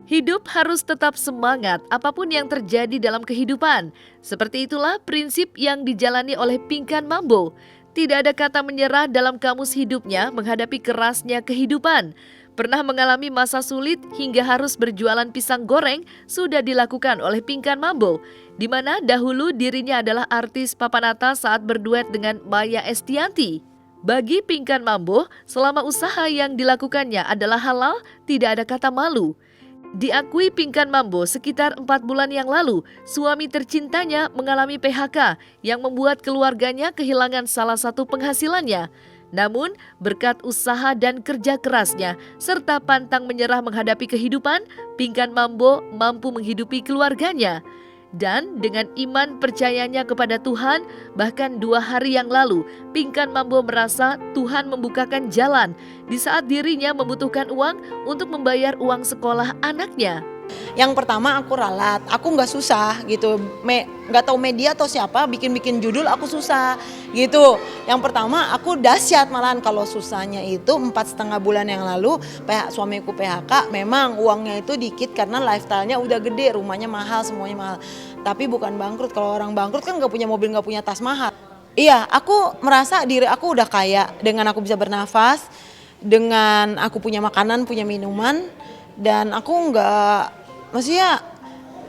Hidup harus tetap semangat apapun yang terjadi dalam kehidupan. Seperti itulah prinsip yang dijalani oleh Pinkan Mambo. Tidak ada kata menyerah dalam kamus hidupnya menghadapi kerasnya kehidupan. Pernah mengalami masa sulit hingga harus berjualan pisang goreng sudah dilakukan oleh Pinkan Mambo, di mana dahulu dirinya adalah artis papan atas saat berduet dengan Maya Estianty. Bagi Pinkan Mambo, selama usaha yang dilakukannya adalah halal, tidak ada kata malu. Diakui Pinkan Mambo sekitar 4 bulan yang lalu, suami tercintanya mengalami PHK yang membuat keluarganya kehilangan salah satu penghasilannya. Namun, berkat usaha dan kerja kerasnya, serta pantang menyerah menghadapi kehidupan, Pinkan Mambo mampu menghidupi keluarganya. Dan dengan iman percayanya kepada Tuhan, bahkan 2 hari yang lalu, Pinkan Mambo merasa Tuhan membukakan jalan di saat dirinya membutuhkan uang untuk membayar uang sekolah anaknya. Yang pertama aku ralat, aku nggak susah gitu, nggak tahu media atau siapa bikin judul aku susah gitu. Yang pertama aku dahsyat malahan, kalau susahnya itu 4,5 bulan yang lalu suamiku PHK, memang uangnya itu dikit karena lifestyle-nya udah gede, rumahnya mahal, semuanya mahal. Tapi bukan bangkrut, kalau orang bangkrut kan nggak punya mobil, nggak punya tas mahal. Iya, aku merasa diri aku udah kaya dengan aku bisa bernafas, dengan aku punya makanan, punya minuman. Dan aku maksudnya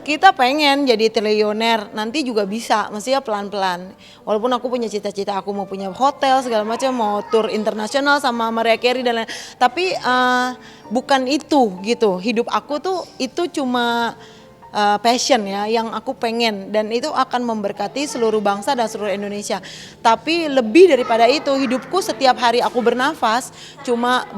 kita pengen jadi triliuner, nanti juga bisa, maksudnya pelan-pelan. Walaupun aku punya cita-cita, aku mau punya hotel segala macam, mau tour internasional sama Mariah Carey dan lain. Tapi bukan itu gitu, hidup aku tuh itu cuma passion ya yang aku pengen, dan itu akan memberkati seluruh bangsa dan seluruh Indonesia. Tapi lebih daripada itu, hidupku setiap hari aku bernafas cuma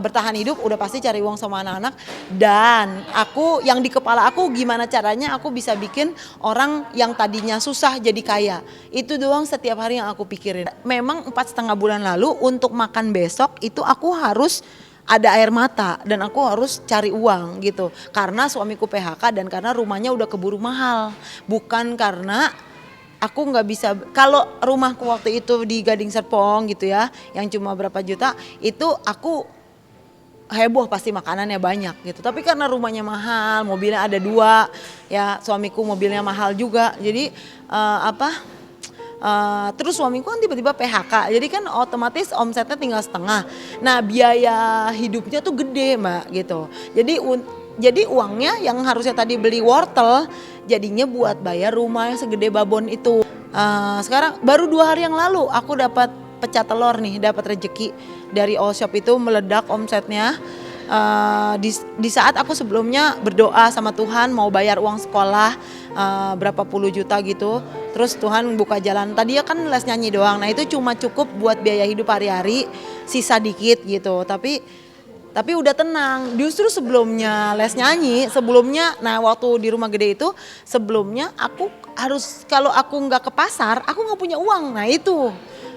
bertahan hidup, udah pasti cari uang sama anak-anak. Dan aku yang di kepala aku, gimana caranya aku bisa bikin orang yang tadinya susah jadi kaya. Itu doang setiap hari yang aku pikirin. Memang 4,5 bulan lalu untuk makan besok itu aku harus ada air mata dan aku harus cari uang gitu, karena suamiku PHK dan karena rumahnya udah keburu mahal, bukan karena aku nggak bisa. Kalau rumahku waktu itu di Gading Serpong gitu ya, yang cuma berapa juta, itu aku heboh pasti makanannya banyak gitu. Tapi karena rumahnya mahal, mobilnya ada 2 ya, suamiku mobilnya mahal juga, jadi terus suamiku kan tiba-tiba PHK, jadi kan otomatis omsetnya tinggal setengah. Nah biaya hidupnya tuh gede Mbak gitu. Jadi uangnya yang harusnya tadi beli wortel, jadinya buat bayar rumah yang segede babon itu. Sekarang baru 2 hari yang lalu aku dapat pecah telur nih, dapat rezeki dari All Shop itu meledak omsetnya. Di saat aku sebelumnya berdoa sama Tuhan mau bayar uang sekolah berapa puluh juta gitu, terus Tuhan buka jalan. Tadi ya kan les nyanyi doang, nah itu cuma cukup buat biaya hidup hari-hari, sisa dikit gitu. Tapi udah tenang. Justru sebelumnya les nyanyi, nah waktu di rumah gede itu sebelumnya aku harus, kalau aku nggak ke pasar aku nggak punya uang. Nah itu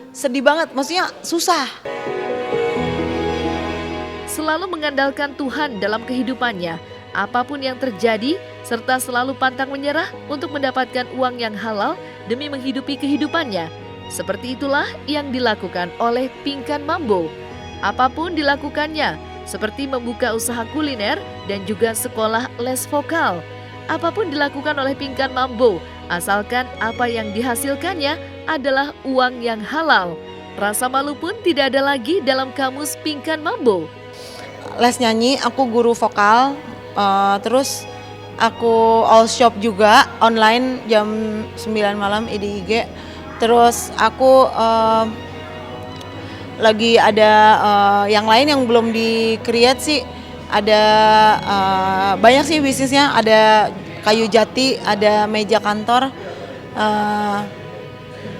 sedih banget, maksudnya susah. Selalu mengandalkan Tuhan dalam kehidupannya, apapun yang terjadi, serta selalu pantang menyerah untuk mendapatkan uang yang halal demi menghidupi kehidupannya. Seperti itulah yang dilakukan oleh Pinkan Mambo. Apapun dilakukannya, seperti membuka usaha kuliner dan juga sekolah les vokal. Apapun dilakukan oleh Pinkan Mambo, asalkan apa yang dihasilkannya adalah uang yang halal. Rasa malu pun tidak ada lagi dalam kamus Pinkan Mambo. Les nyanyi, aku guru vokal, terus aku all shop juga online jam 9 malam di IG. Terus aku lagi ada yang lain yang belum di-create sih. Ada banyak sih bisnisnya, ada kayu jati, ada meja kantor,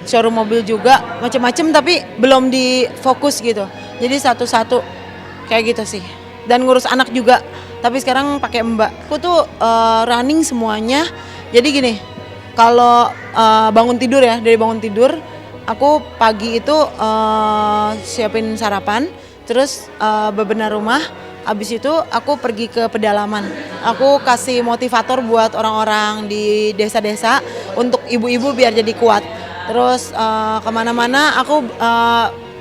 showroom mobil juga, macam-macam, tapi belum difokus gitu. Jadi satu-satu kayak gitu sih. Dan ngurus anak juga, tapi sekarang pakai Mbak. Aku tuh running semuanya. Jadi gini, kalau bangun tidur ya, dari bangun tidur aku pagi itu siapin sarapan, terus bebenah rumah. Abis itu aku pergi ke pedalaman. Aku kasih motivator buat orang-orang di desa-desa untuk ibu-ibu biar jadi kuat. Terus kemana-mana aku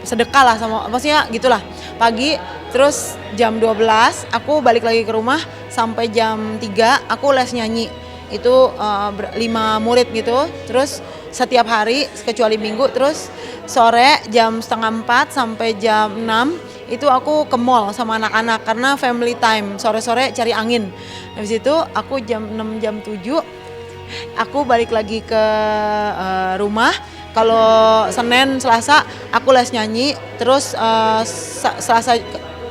sedekah lah sama, maksudnya gitulah. Pagi, terus jam 12 aku balik lagi ke rumah sampai jam 3 aku les nyanyi. Itu 5 murid gitu. Terus setiap hari kecuali minggu, terus sore jam setengah 4 sampai jam 6 itu aku ke mall sama anak-anak karena family time, sore-sore cari angin. Habis itu aku jam 6 jam 7 aku balik lagi ke rumah. Kalau Senin, Selasa aku les nyanyi, terus Selasa,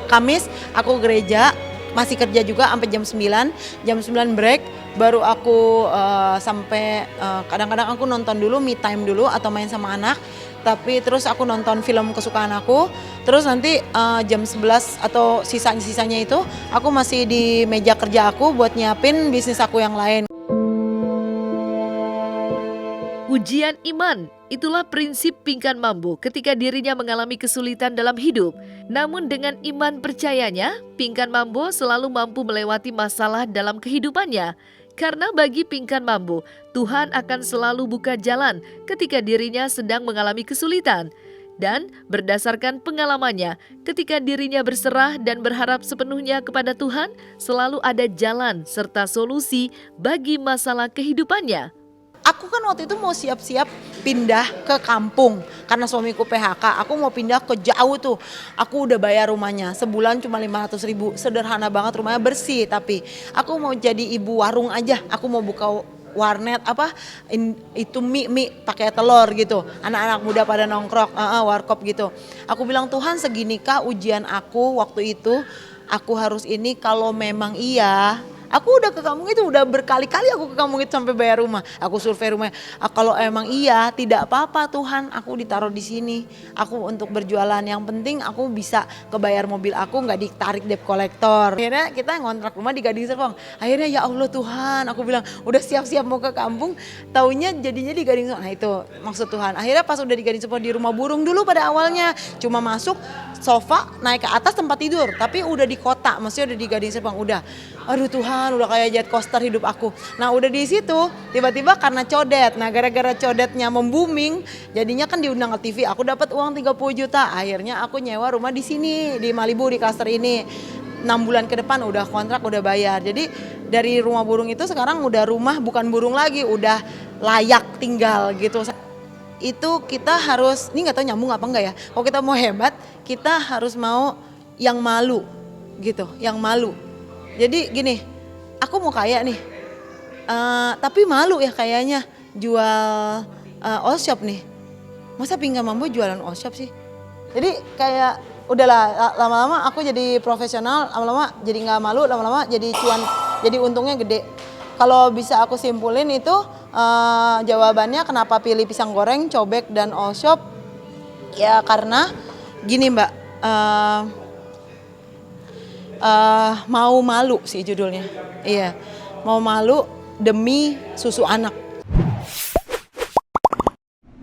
Kamis aku gereja, masih kerja juga sampai jam 9 break, baru aku sampai kadang-kadang aku nonton dulu, me time dulu atau main sama anak, tapi terus aku nonton film kesukaan aku, terus nanti jam 11 atau sisanya itu aku masih di meja kerja aku buat nyiapin bisnis aku yang lain. Ujian iman, itulah prinsip Pinkan Mambo ketika dirinya mengalami kesulitan dalam hidup. Namun dengan iman percayanya, Pinkan Mambo selalu mampu melewati masalah dalam kehidupannya. Karena bagi Pinkan Mambo, Tuhan akan selalu buka jalan ketika dirinya sedang mengalami kesulitan. Dan berdasarkan pengalamannya, ketika dirinya berserah dan berharap sepenuhnya kepada Tuhan, selalu ada jalan serta solusi bagi masalah kehidupannya. Aku kan waktu itu mau siap-siap pindah ke kampung karena suamiku PHK. Aku mau pindah ke jauh tuh. Aku udah bayar rumahnya sebulan cuma 500.000. Sederhana banget, rumahnya bersih, tapi aku mau jadi ibu warung aja. Aku mau buka warnet itu mie pakai telur gitu. Anak-anak muda pada nongkrong, warkop gitu. Aku bilang, Tuhan, seginikah ujian aku waktu itu? Aku harus ini, kalau memang iya. Aku udah ke kampung itu, udah berkali-kali aku ke kampung itu sampai bayar rumah. Aku survei rumahnya. Kalau emang iya, tidak apa-apa Tuhan, aku ditaruh di sini. Aku untuk berjualan, yang penting aku bisa kebayar mobil aku, nggak ditarik debt collector. Akhirnya kita ngontrak rumah di Gading Serpong. Akhirnya ya Allah Tuhan, aku bilang udah siap-siap mau ke kampung, taunya jadinya di Gading Serpong. Nah itu maksud Tuhan. Akhirnya pas udah di Gading Serpong, di Rumah Burung dulu pada awalnya, cuma masuk sofa, naik ke atas tempat tidur, tapi udah di kota, maksudnya udah di Gading Serpong, udah. Aduh Tuhan, udah kayak jet coaster hidup aku. Nah udah di situ, tiba-tiba karena codet. Nah gara-gara codetnya membooming, jadinya kan diundang ke TV. Aku dapat uang 30 juta. Akhirnya aku nyewa rumah di sini, di Malibu, di klaster ini. 6 bulan ke depan udah kontrak, udah bayar. Jadi dari Rumah Burung itu sekarang udah rumah bukan burung lagi, udah layak tinggal gitu. Itu kita harus, ini nggak tahu nyambung apa enggak ya. Kalau kita mau hebat, kita harus mau yang malu gitu, yang malu. Jadi gini, aku mau kaya nih, tapi malu ya kayaknya jual all shop nih. Masa Pinkan Mambo jualan all shop sih? Jadi kayak udahlah, lama-lama aku jadi profesional, lama-lama jadi nggak malu, lama-lama jadi cuan, jadi untungnya gede. Kalau bisa aku simpulin itu jawabannya kenapa pilih pisang goreng, cobek, dan all shop. Ya karena gini Mbak, mau malu sih judulnya. Iya, mau malu demi susu anak.